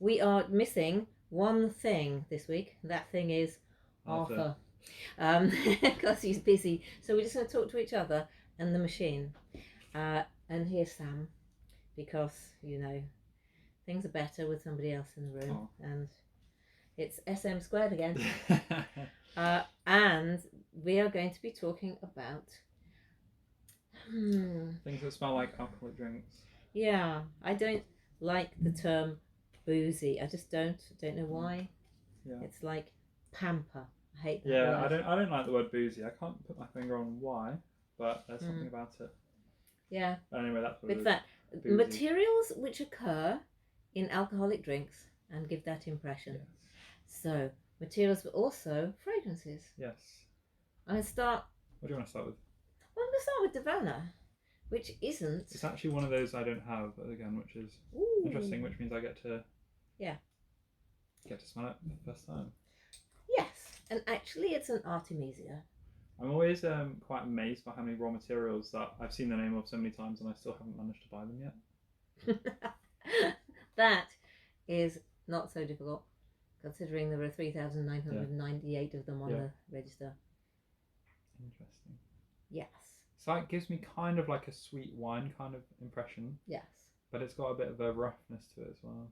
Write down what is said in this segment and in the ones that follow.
we are missing one thing this week. That thing is Arthur. Because he's busy. So we're just going to talk to each other and the machine. And here's Sam, because, you know, things are better with somebody else in the room. Oh. And it's SM squared again. And we are going to be talking about things that smell like alcoholic drinks. Yeah, I don't like the term boozy. I just don't know why. Yeah. It's like pamper. I hate that word. word. I don't like the word boozy. I can't put my finger on why, but there's something about it. Yeah. But anyway, that's what it's it is. That boozy. Materials which occur in alcoholic drinks and give that impression. Yes. So materials, but also fragrances. Yes. I'm going to start. What do you want to start with? Well, I'm going to start with Davana, which isn't. It's actually one of those I don't have, again, which is interesting, which means I get to smell it for the first time. Yes, and actually it's an Artemisia. I'm always quite amazed by how many raw materials that I've seen the name of so many times and I still haven't managed to buy them yet. That is not so difficult, considering there are 3,998 of them on the register. Interesting. Yes. So it gives me kind of like a sweet wine kind of impression. Yes. But it's got a bit of a roughness to it as well.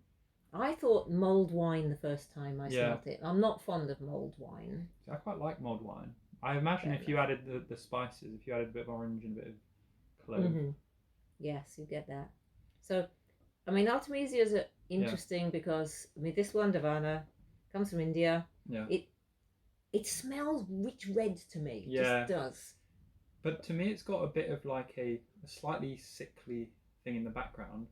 I thought mulled wine the first time I smelled it. I'm not fond of mulled wine. I quite like mulled wine. I imagine if you added the spices, if you added a bit of orange and a bit of clove. Mm-hmm. Yes, you get that. So, I mean, Artemisias are interesting because, I mean, this one, Davana, comes from India. Yeah. It smells rich red to me. It just does. But to me, it's got a bit of like a slightly sickly thing in the background.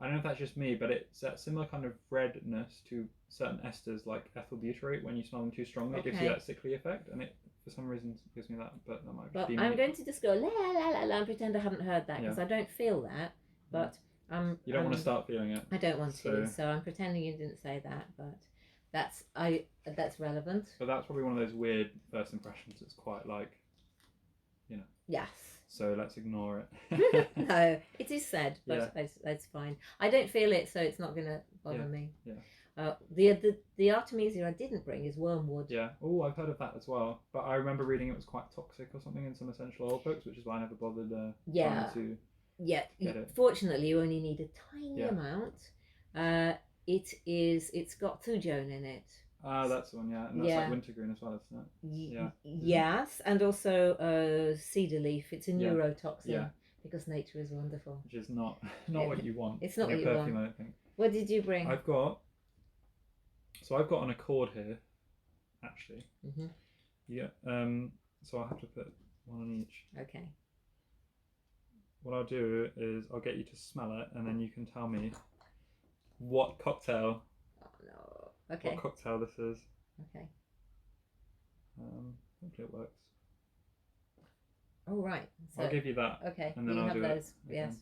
I don't know if that's just me, but it's that similar kind of redness to certain esters like ethyl butyrate. When you smell them too strongly, it gives you that sickly effect, and it for some reason gives me that. But that might just be me. I'm going to just go la la la la and pretend I haven't heard that because I don't feel that. But you don't want to start feeling it. I don't want to, so I'm pretending you didn't say that. But that's relevant. But that's probably one of those weird first impressions. It's quite like, you know. Yes. So let's ignore it. No, it is said, but that's fine. I don't feel it, so it's not going to bother me. Yeah. The Artemisia I didn't bring is wormwood. Yeah. Oh, I've heard of that as well. But I remember reading it was quite toxic or something in some essential oil books, which is why I never bothered trying to get it. Fortunately, you only need a tiny amount. It's got thujone in it. Ah, that's the one, and that's like wintergreen as well, isn't it? Yes, and also cedar leaf. It's a neurotoxin because nature is wonderful. Which is not what you want. It's not what you perfume, want. I don't think. What did you bring? I've got an accord here, actually. Mm-hmm. Yeah. So I'll have to put one on each. Okay. What I'll do is I'll get you to smell it, and then you can tell me what cocktail. Oh no. Okay. What cocktail this is. Okay. Hopefully it works. Oh right. So, I'll give you that. Okay. And then you I'll have do those. it. Yes.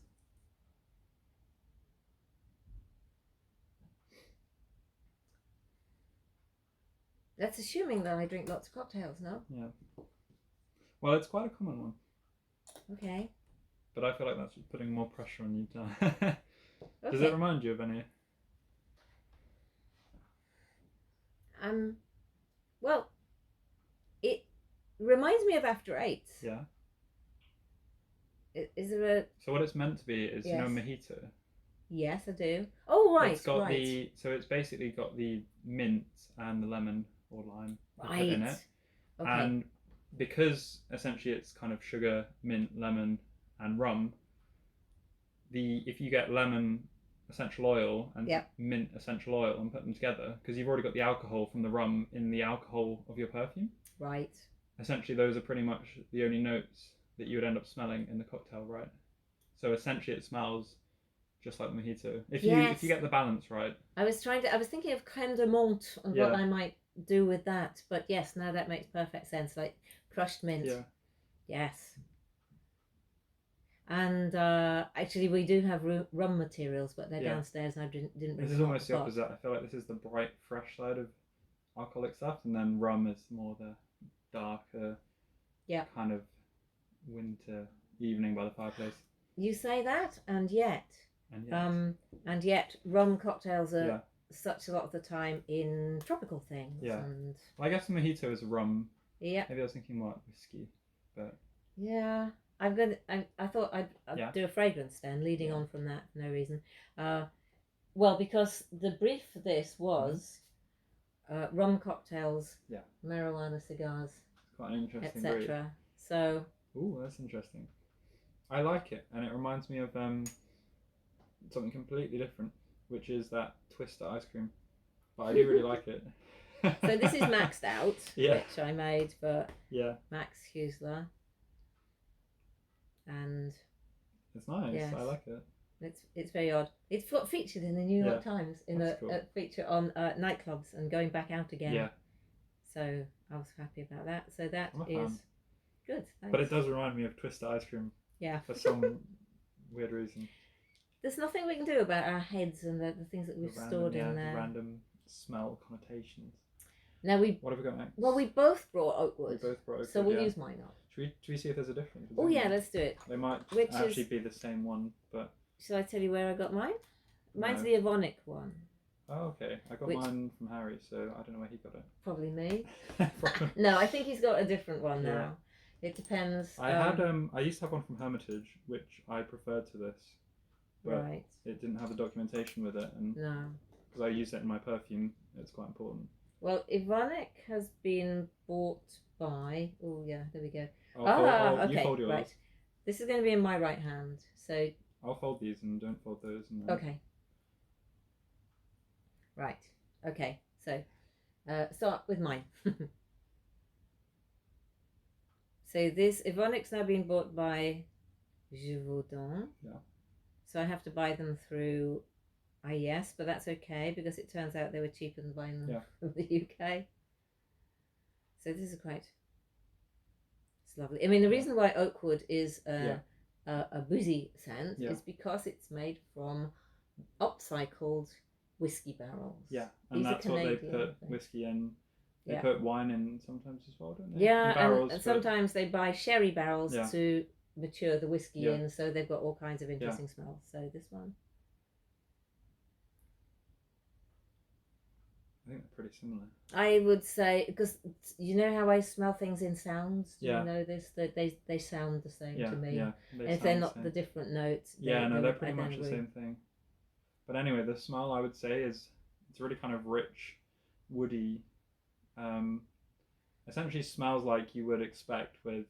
That's assuming that I drink lots of cocktails, no? Yeah. Well, it's quite a common one. Okay. But I feel like that's putting more pressure on you to... Does it remind you of any? Well, it reminds me of After Eights. Yeah. Is there a... So what it's meant to be is, you know, Mojito? Yes, I do. Oh, right, It's got so it's basically got the mint and the lemon or lime in it. Okay. And because essentially it's kind of sugar, mint, lemon and rum, if you get lemon essential oil and mint essential oil and put them together, because you've already got the alcohol from the rum in the alcohol of your perfume. Right. Essentially those are pretty much the only notes that you would end up smelling in the cocktail, right? So essentially it smells just like the Mojito. If you get the balance right. I was thinking of crème de menthe and what I might do with that, but yes, now that makes perfect sense, like crushed mint. Yeah. Yes. And actually, we do have rum materials, but they're downstairs, and I didn't bring them. This is almost the opposite. I feel like this is the bright, fresh side of alcoholic stuff, and then rum is more the darker, kind of winter evening by the fireplace. You say that, and yet rum cocktails are such a lot of the time in tropical things. Yeah. And Well, I guess the mojito is rum. yeah. Maybe I was thinking what whiskey, but Yeah. I thought I'd do a fragrance then, leading on from that for no reason. Well, because the brief for this was rum cocktails, marijuana cigars, it's quite an interesting brief. etc. So. Ooh, that's interesting. I like it, and it reminds me of something completely different, which is that Twister ice cream. But I do really like it. So this is maxed out, which I made for Max Husler. And it's nice. I like it. It's very odd. It's featured in the New York Times in a feature on nightclubs and going back out again. Yeah. So I was happy about that. So that is good. Thanks. But it does remind me of Twister ice cream. Yeah. For some weird reason. There's nothing we can do about our heads and the things that we've stored in there. The random smell connotations. Now what have we got next? Well, we both brought oakwood. We both brought oakwood. So we'll use mine up. Should we see if there's a difference? Oh yeah, let's do it. They might actually be the same one, but. Shall I tell you where I got mine? Mine's the Avonic one. Oh, okay. I got mine from Harry, so I don't know where he got it. Probably me. No, I think he's got a different one now. It depends. I used to have one from Hermitage, which I preferred to this. But it didn't have the documentation with it, and because I use it in my perfume, it's quite important. Well, Avonic has been bought by. Oh yeah, there we go. Okay. You fold yours. Right. This is going to be in my right hand, so. I'll fold these and don't fold those. And Okay. Right. Okay. So, start with mine. So this Evonic's now being bought by Givaudan. Yeah. So I have to buy them through IES, but that's okay because it turns out they were cheaper than buying them from the UK. So this is quite. It's lovely. I mean, the reason why oakwood is a boozy scent is because it's made from upcycled whiskey barrels. Yeah, and that's what they put whiskey in. They put wine in sometimes as well, don't they? Yeah, and sometimes they buy sherry barrels to mature the whiskey in, so they've got all kinds of interesting smells. So this one. I think they're pretty similar. I would say, because you know how I smell things in sounds? Do you know this? That they sound the same to me. Yeah, and if they're not the different notes. They're pretty much the same thing. But anyway, the smell I would say is it's really kind of rich, woody. Essentially smells like you would expect with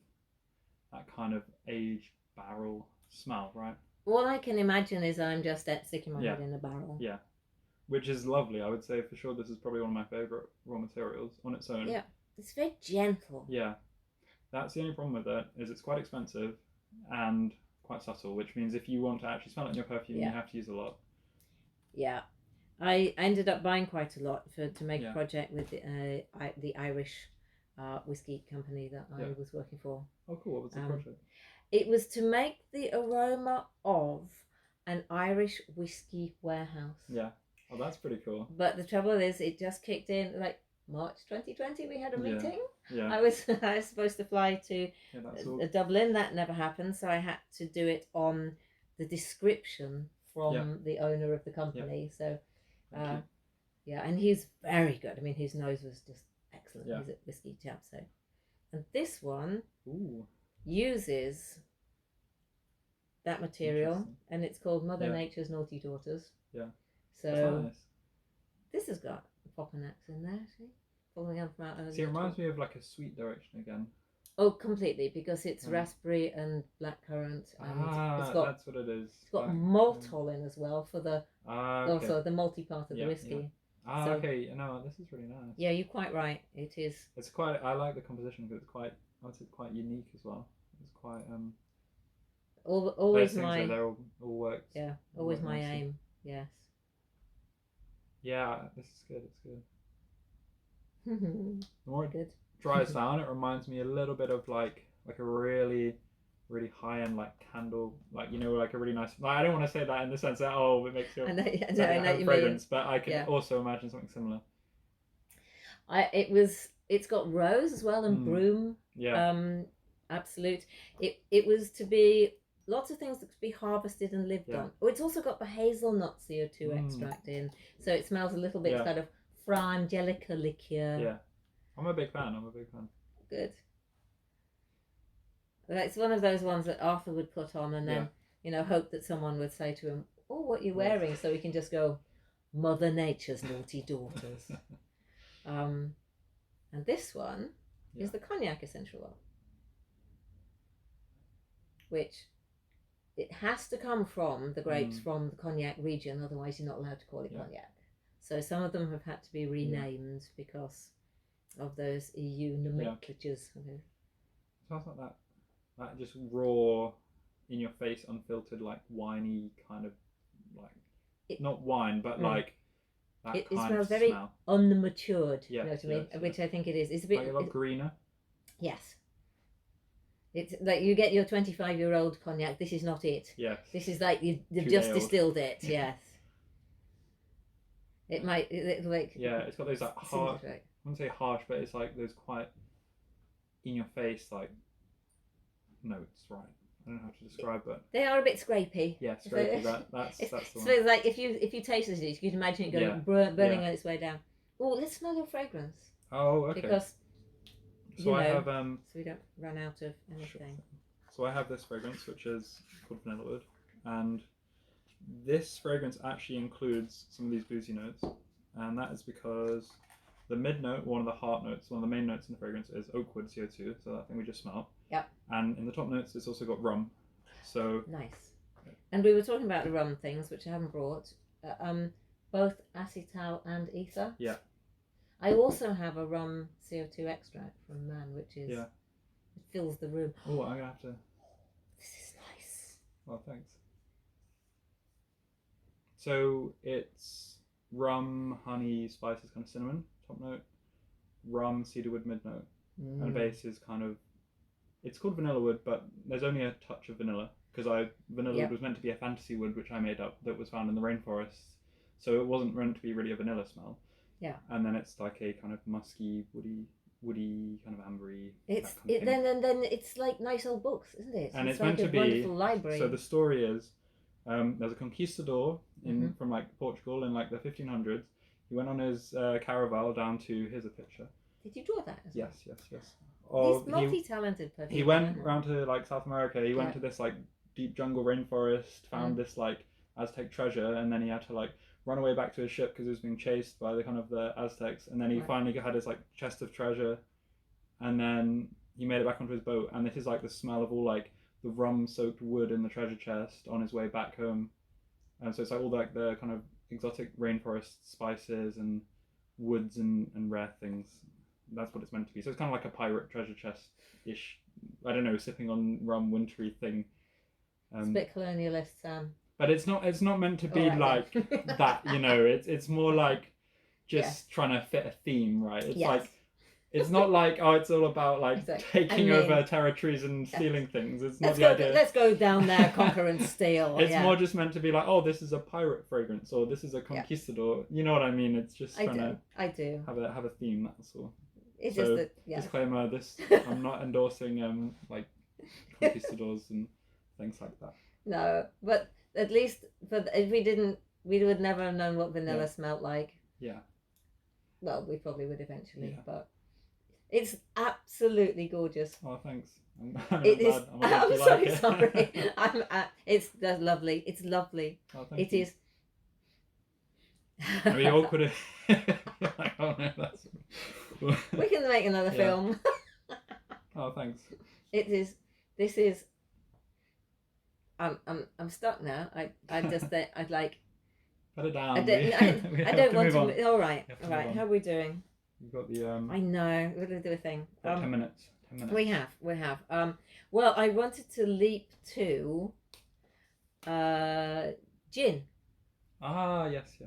that kind of aged barrel smell, right? All I can imagine is I'm just sticking my head in a barrel. Yeah. Which is lovely. I would say for sure this is probably one of my favourite raw materials on its own. Yeah, it's very gentle. Yeah. That's the only problem with it, is it's quite expensive and quite subtle, which means if you want to actually smell it in your perfume, you have to use a lot. Yeah. I ended up buying quite a lot to make a project with the Irish whiskey company that I was working for. Oh, cool. What was the project? It was to make the aroma of an Irish whiskey warehouse. Yeah. Oh, that's pretty cool. But the trouble is, it just kicked in like March 2020. We had a meeting. Yeah. I was supposed to fly to Dublin. That never happened, so I had to do it on the description from the owner of the company. So, and he's very good. I mean, his nose was just excellent. He's a whiskey chap. So, and this one uses that material, and it's called Mother Nature's Naughty Daughters. Yeah. So nice. This has got Popanax in there, actually. Following on from our See, it reminds me of like a sweet direction again. Oh, completely, because it's raspberry and blackcurrant, and it's got, that's what it is. It's got maltol in as well for the also the malty part of the whiskey. Yeah. So, okay. No, this is really nice. Yeah, you're quite right. It is. It's quite. I like the composition because it's quite. I would say quite unique as well. It's quite. Always my. They're all worked. Yeah, always my aim. Yes. Yeah, this is good. It's good. The more it dries down, it reminds me a little bit of like a really, really high end like candle, like like a really nice. Like, I don't want to say that in the sense that it makes you. I know what you mean. But I can also imagine something similar. It's got rose as well and broom. Yeah. Absolute. It was to be lots of things that could be harvested and lived Yeah. on. Oh, it's also got the hazelnut CO2 extract in, so it smells a little bit kind of Fra Angelica liqueur. Yeah, I'm a big fan. Good. It's one of those ones that Arthur would put on and then, hope that someone would say to him, "Oh, what are you wearing?" So he can just go, "Mother Nature's naughty daughters." And this one is the Cognac essential oil, which it has to come from the grapes from the Cognac region, otherwise you're not allowed to call it Cognac. So some of them have had to be renamed because of those EU nomenclatures. It smells like that just raw, in your face, unfiltered, like winey kind of, like not wine, but like that it kind smells of very smell. Unmatured. Yes, you know what I mean? yes. Which I think it is. It's a bit like a lot greener. Yes. It's like you get your 25-year-old cognac. This is not it. Yes. This is like they've just distilled it. Yes. It might like. Yeah, it's got those like harsh. I wouldn't say harsh, but it's like those quite in your face like notes, right? I don't know how to describe, but they are a bit scrapey. Yeah, scrapey. That's the one. So it's like if you tasted it, you can imagine it going burning on its way down. Oh, let's smell your fragrance. Oh, okay. Because so I have so we don't run out of anything. Sure. So I have this fragrance which is called Vanilla Wood, and this fragrance actually includes some of these boozy notes, and that is because the mid note, one of the heart notes, one of the main notes in the fragrance is oakwood CO2, so that thing we just smelled. Yep. And in the top notes, it's also got rum. So nice. And we were talking about the rum things, which I haven't brought. Both acetal and ether. Yeah. I also have a rum CO2 extract from Man, which is it fills the room. Oh, I'm gonna have to. This is nice. Well, thanks. So it's rum, honey, spices, kind of cinnamon top note, rum, cedarwood mid note, and base is kind of. It's called vanilla wood, but there's only a touch of vanilla because vanilla wood was meant to be a fantasy wood, which I made up, that was found in the rainforests. So it wasn't meant to be really a vanilla smell. Yeah. And then it's like a kind of musky, woody, kind of ambery. Then it's like nice old books, isn't it? And it's like meant to be wonderful library. So the story is, there's a conquistador from like Portugal in like the 1500s. He went on his caravel down to. Here's a picture. Did you draw that? Yes. He's multi-talented. He went round to like South America. He went to this like deep jungle rainforest, found this like Aztec treasure, and then he had to like run away back to his ship because he was being chased by the Aztecs. And then he finally had his like chest of treasure, and then he made it back onto his boat. And this is like the smell of all like the rum-soaked wood in the treasure chest on his way back home. And so it's like all like the kind of exotic rainforest spices and woods and rare things. That's what it's meant to be. So it's kind of like a pirate treasure chest-ish, I don't know, sipping on rum wintry thing. It's a bit colonialist, Sam. But it's not meant to be like that, you know. It's more like just trying to fit a theme, right? It's like it's not like it's all about like taking over territories and stealing things. It's not the idea. Let's go down there, conquer and steal. It's more just meant to be like, this is a pirate fragrance, or this is a conquistador. You know what I mean? It's just trying to have a theme. That's all. It's so, just that, disclaimer: I'm not endorsing like conquistadors and things like that. No, but at least if we would never have known what vanilla smelled like. Yeah. Well, we probably would eventually, but it's absolutely gorgeous. Oh, thanks. I'm sorry. It's lovely. It's lovely. Oh, it is. Are we awkward? We can make another film. Oh, thanks. It is. This is. I'm stuck now. I just I'd like. Put it down. I don't want to. All right. How are we doing? You've got the. I know. We're gonna do a thing. 10 minutes. 10 minutes. We have. Well, I wanted to leap to. Gin. Ah, yes.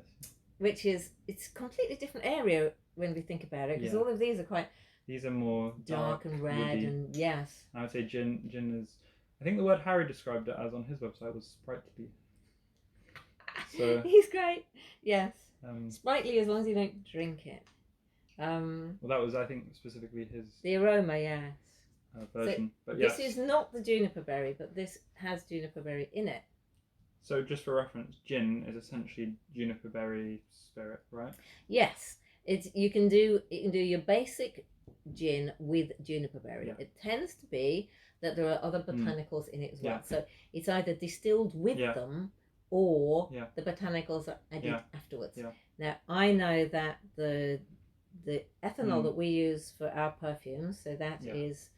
Which is it's a completely different area when we think about it, because all of these are quite. These are more dark and red, woody. And yes. I would say gin is. I think the word Harry described it as on his website was sprightly. So he's great. Yes. Sprightly as long as you don't drink it. Well, that was I think specifically his. The aroma, yes. version. But this yes. is not the juniper berry, but this has juniper berry in it. So just for reference, gin is essentially juniper berry spirit, right? Yes, you can do your basic gin with juniper berry. Yeah. It tends to be that there are other botanicals in it as well. Yeah. So it's either distilled with them or the botanicals are added afterwards. Yeah. Now I know that the ethanol that we use for our perfumes, so that is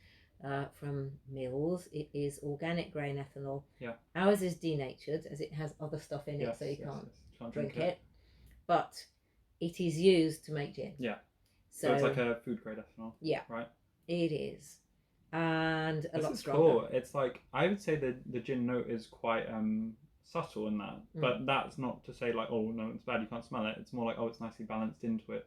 from Mills. It is organic grain ethanol. Yeah. Ours is denatured as it has other stuff in it, so you can't drink it. But it is used to make gin. Yeah. So it's like a food grade ethanol. Yeah. Right. It is, and a lot stronger. Cool. It's like I would say the gin note is quite subtle in that, but that's not to say like, oh no, it's bad, you can't smell it. It's more like, oh, it's nicely balanced into it.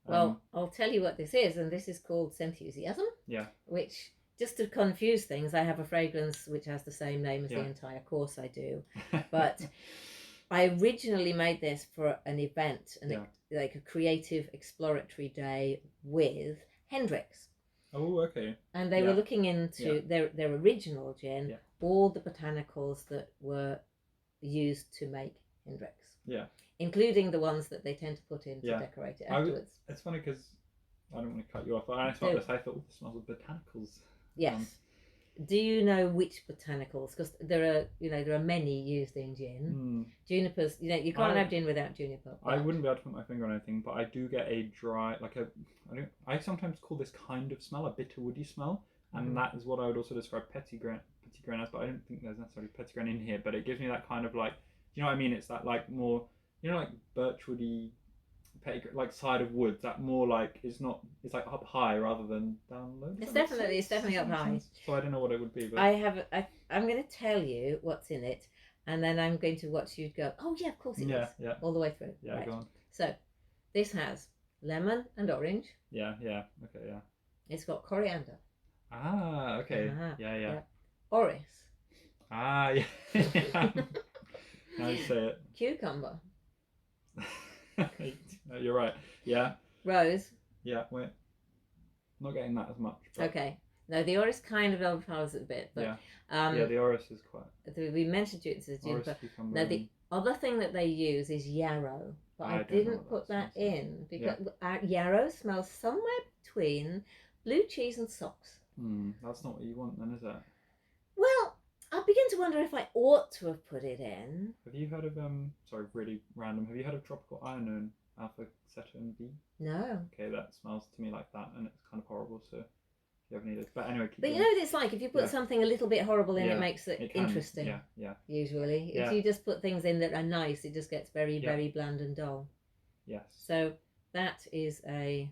Well, I'll tell you what this is, and this is called SCENTHUSIASM. Yeah. Which, just to confuse things, I have a fragrance which has the same name as the entire course. I do, but I originally made this for an event, like a creative exploratory day with Hendrix. Oh, okay. And they were looking into their original gin, all the botanicals that were used to make Hendrix. Yeah. Including the ones that they tend to put in to decorate it afterwards. It's funny because I don't want to cut you off, but I smelled this. I thought, this smells of botanicals. Yes. Do you know which botanicals? Because there are many used in gin. Junipers, you can't have gin without juniper. But... I wouldn't be able to put my finger on anything, but I do get a dry, I sometimes call this kind of smell a bitter woody smell, and that is what I would also describe petit grain as. But I don't think there's necessarily petit grain in here. But it gives me that kind of like, you know what I mean? It's that like more, like birchwoody, like side of woods. That more like it's like up high rather than down low. It's definitely up high. So I don't know what it would be, but I'm going to tell you what's in it, and then I'm going to watch you go, oh yeah, of course it is. Yeah. All the way through. Yeah, go on. So this has lemon and orange. Yeah. Okay, yeah. It's got coriander. Ah, okay. Yeah. Orris. Ah, yeah. Now you say it. Cucumber. No, you're right. Yeah. Rose. Yeah, wait. Not getting that as much. But... Okay. No, the orris kind of overpowers it a bit. But, the orris is quite... We mentioned it as juniper. Now, the other thing that they use is yarrow. But I didn't put that in because yarrow smells somewhere between blue cheese and socks. That's not what you want then, is it? Well, I begin to wonder if I ought to have put it in. Have you heard of sorry, really random. Have you heard of tropical iron alpha cetin B? No. Okay, that smells to me like that, and it's kind of horrible. So if you ever need it, but anyway. But you know what it's like if you put something a little bit horrible in, it makes it interesting. Yeah. Usually, if you just put things in that are nice, it just gets very, very bland and dull. Yes. So that is a.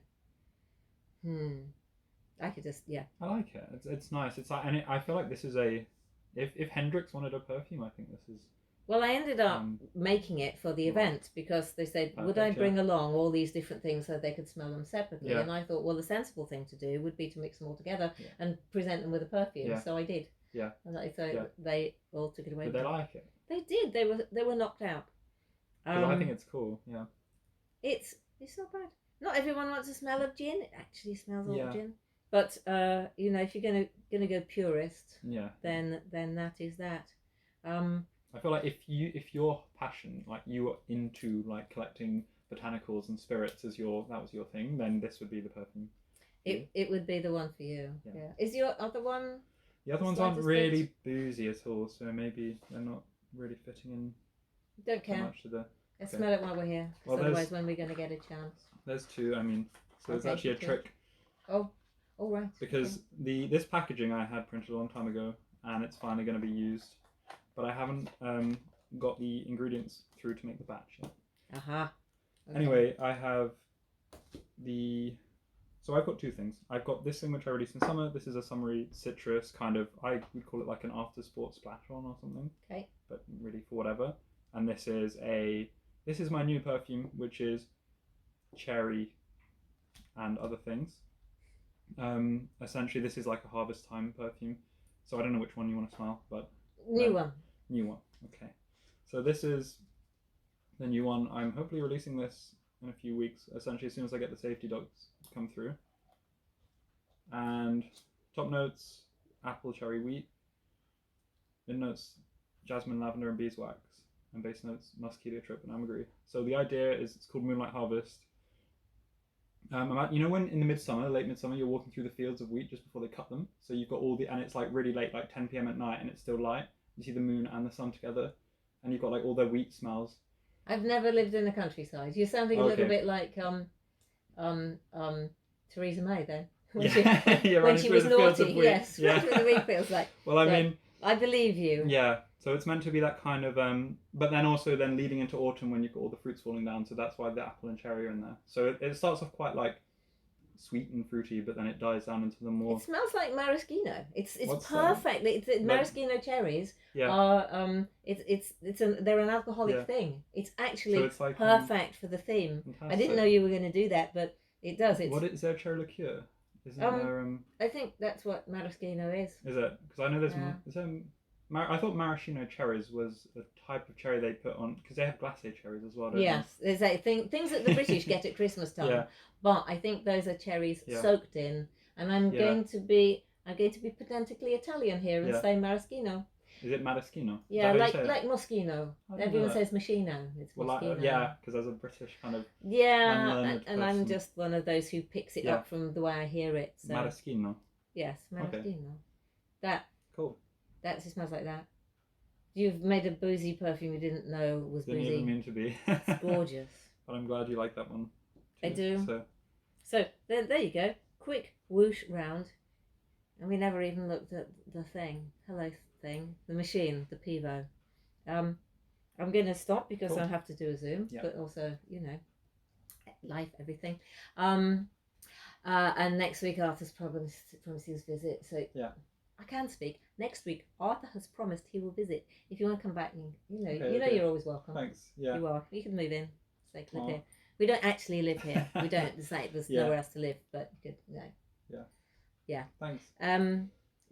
I could just I like it. It's nice. It's like, and I feel like this is a. If Hendrix wanted a perfume, I think this is. Well, I ended up making it for the event because they said, would I bring along all these different things so they could smell them separately? And I thought, well, the sensible thing to do would be to mix them all together and present them with a perfume. So I did. Yeah. And so they all took it away. Did they like it? They did. They were knocked out. I think it's cool. Yeah. It's not bad. Not everyone wants a smell of gin. It actually smells all of gin. But if you're gonna go purist, then that is that. I feel like if your passion, like you are into like collecting botanicals and spirits as that was your thing, then this would be the perfume. It would be the one for you. Yeah. Is your other one? The other ones aren't really boozy at all, so maybe they're not really fitting in. Don't care. Much to the. Let's smell it while we're here. Well, otherwise, when we're going to get a chance? There's two. I mean, so there's actually a trick. Oh, all right. Because this packaging I had printed a long time ago, and it's finally going to be used, but I haven't got the ingredients through to make the batch yet. Okay. Anyway, I have So I've got two things. I've got this thing which I released in summer. This is a summery citrus kind of. I would call it like an after sport splash on or something. Okay. But really for whatever. And this is my new perfume, which is cherry and other things. Essentially, this is like a harvest time perfume. So I don't know which one you want to smell, but new one. New one. Okay. So this is the new one. I'm hopefully releasing this in a few weeks. Essentially, as soon as I get the safety dogs come through. And Top notes: apple, cherry, wheat. Mid notes: jasmine, lavender, and beeswax. And base notes: musk, heliotrope, and ambergris. So the idea is it's called Moonlight Harvest. You know when in the midsummer, late midsummer, you're walking through the fields of wheat just before they cut them. So you've got and it's like really late, like 10 p.m. at night, and it's still light. You see the moon and the sun together, and you've got like all the wheat smells. I've never lived in the countryside. You're sounding a little bit like Theresa May then. When she was naughty, yes. Yeah. What the wheat feels like. Well, I mean, I believe you. Yeah. So it's meant to be that kind of, but then also then leading into autumn when you've got all the fruits falling down. So that's why the apple and cherry are in there. So it starts off quite like sweet and fruity, but then it dies down into the more. It smells like maraschino. It's perfect. Maraschino cherries are they're an alcoholic thing. It's actually like, perfect for the theme. Fantastic. I didn't know you were going to do that, but it does. Is there cherry liqueur? Isn't there? I think that's what maraschino is. Is it? Because I know there's I thought maraschino cherries was a type of cherry they put on because they have glacé cherries as well. Yes, there's things that the British get at Christmas time. But I think those are cherries soaked in, and I'm going to be pedantically Italian here and say maraschino. Is it maraschino? Yeah, like moschino. Everyone says machino. It's moschino. Because there's a British kind of. Yeah, and I'm just one of those who picks it up from the way I hear it. So. Maraschino. Yes, maraschino. Okay. Cool. That smells like that. You've made a boozy perfume you didn't know was boozy. Didn't even mean to be. It's gorgeous. But I'm glad you like that one. Too, I do. So there you go. Quick whoosh round. And we never even looked at the thing. Hello thing. The machine. The Pivo. I'm going to stop because I have to do a Zoom. Yeah. But also, life, everything. And next week Arthur's promised his visit. So I can speak. Next week, Arthur has promised he will visit. If you want to come back, you're always welcome. Thanks. Yeah. You are. You can move in. Live here. We don't actually live here. We don't. There's nowhere else to live, but you could, Yeah. Yeah. Thanks.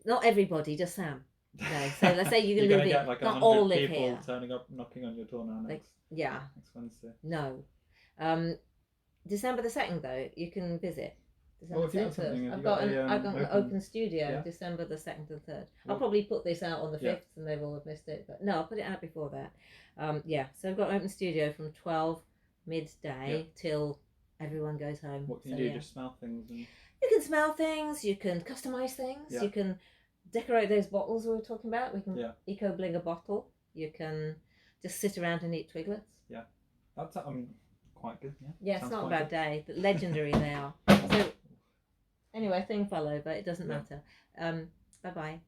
Not everybody, just Sam. No. So let's say you can live here. Like not all live people here. Turning up, knocking on your door now. Next Wednesday. No. December the 2nd though, you can visit. I've got an open studio December the 2nd and 3rd. I'll probably put this out on the 5th and they will have missed it, but no, I'll put it out before that. So I've got an open studio from 12 midday till everyone goes home. What can you do? Just smell things? You can smell things, you can customise things, you can decorate those bottles we were talking about. We can eco-bling a bottle. You can just sit around and eat twiglets. Yeah, that's quite good. Yeah, it's not a bad day. But legendary they are. So anyway, thing follow, but it doesn't matter. Bye bye.